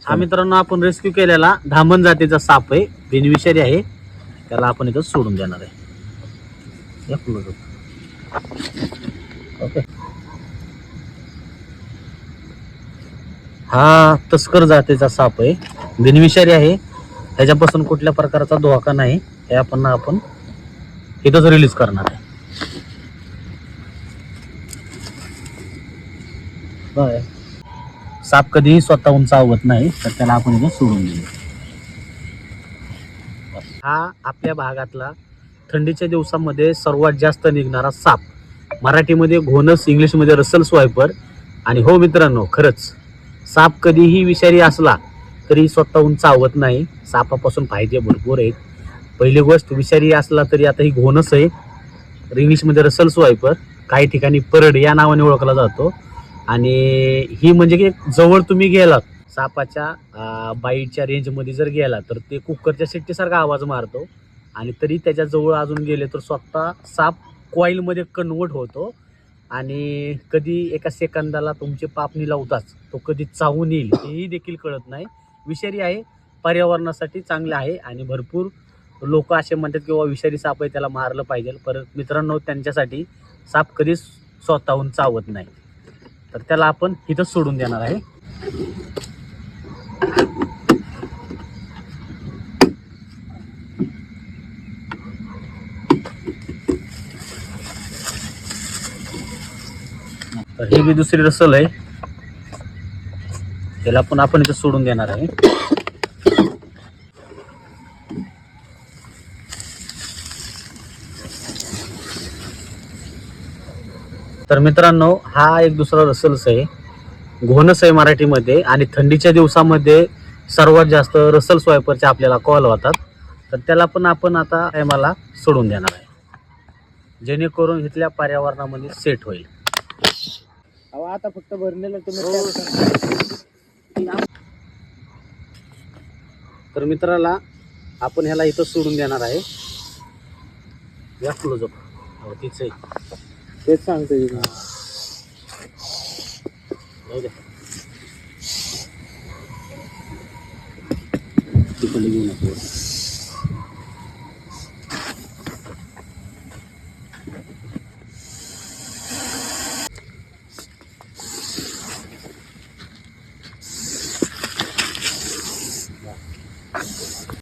हा मित्रांनो आपण रेस्क्यू केलेला धामण जातीचा साप आहे, बिनविषारी आहे. त्याला आपण इथं सोडून देणार आहे. ओके. हा तस्कर जातीचा साप आहे, बिनविषारी आहे. ह्याच्यापासून कुठल्या प्रकारचा धोका नाही. हे आपण इथंच रिलीज करणार आहे. साप कधीही स्वतःहून चावत नाही, तर त्याला आपण इथं सोडून देऊ. हा आपल्या भागातला थंडीच्या दिवसामध्ये सर्वात जास्त निघणारा साप, मराठीमध्ये घोणस, इंग्लिशमध्ये रसल स्वायपर. आणि हो मित्रांनो, खरंच साप कधीही विषारी असला तरी स्वतःहून चावत नाही. सापापासून फायदे भरपूर आहेत. पहिली गोष्ट, विषारी असला तरी आता ही घोणस आहे, इंग्लिशमध्ये रसल स्वायपर, काही ठिकाणी परड या नावाने ओळखला जातो. आणि ही म्हणजे की जवळ तुम्ही गेलात, सापाच्या बाईटच्या रेंजमध्ये जर गेला तर ते कुकरच्या शिट्टीसारखा आवाज मारतो. आणि तरी त्याच्या जवळ अजून गेले तर स्वतः साप कॉईलमध्ये कन्वर्ट होतो. आणि कधी एका सेकंदाला तुमचे पापणी लावताच तो कधी चावून येईल हेही देखील कळत नाही. विषारी आहे, पर्यावरणासाठी चांगले आहे. आणि भरपूर लोक असे म्हणतात की बाबा विषारी साप आहे, त्याला मारलं पाहिजे. परत मित्रांनो, त्यांच्यासाठी साप कधीच स्वतःहून चावत नाही, तर त्याला आपण इथं सोडून देणार आहे. तर हे बी दुसरी रसल आहे, त्याला पण आपण इथं सोडून देणार आहे. तर मित्रांनो, हा एक दुसरा रसल्स आहे, घोणस आहे मराठीमध्ये. आणि थंडीच्या दिवसामध्ये सर्वात जास्त रसल स्वायपरचे आपल्याला कॉल होतात. तर त्याला पण आपण आता टायमाला सोडून देणार आहे, जेणेकरून इथल्या पर्यावरणामध्ये सेट होईल. आता फक्त भरलेलं तुम्ही. तर मित्राला आपण ह्याला इथं सोडून देणार आहे. या क्लोज अप तीच आहे, तेच सांगतो. जाऊ द्या, तिकडे घेऊ नको.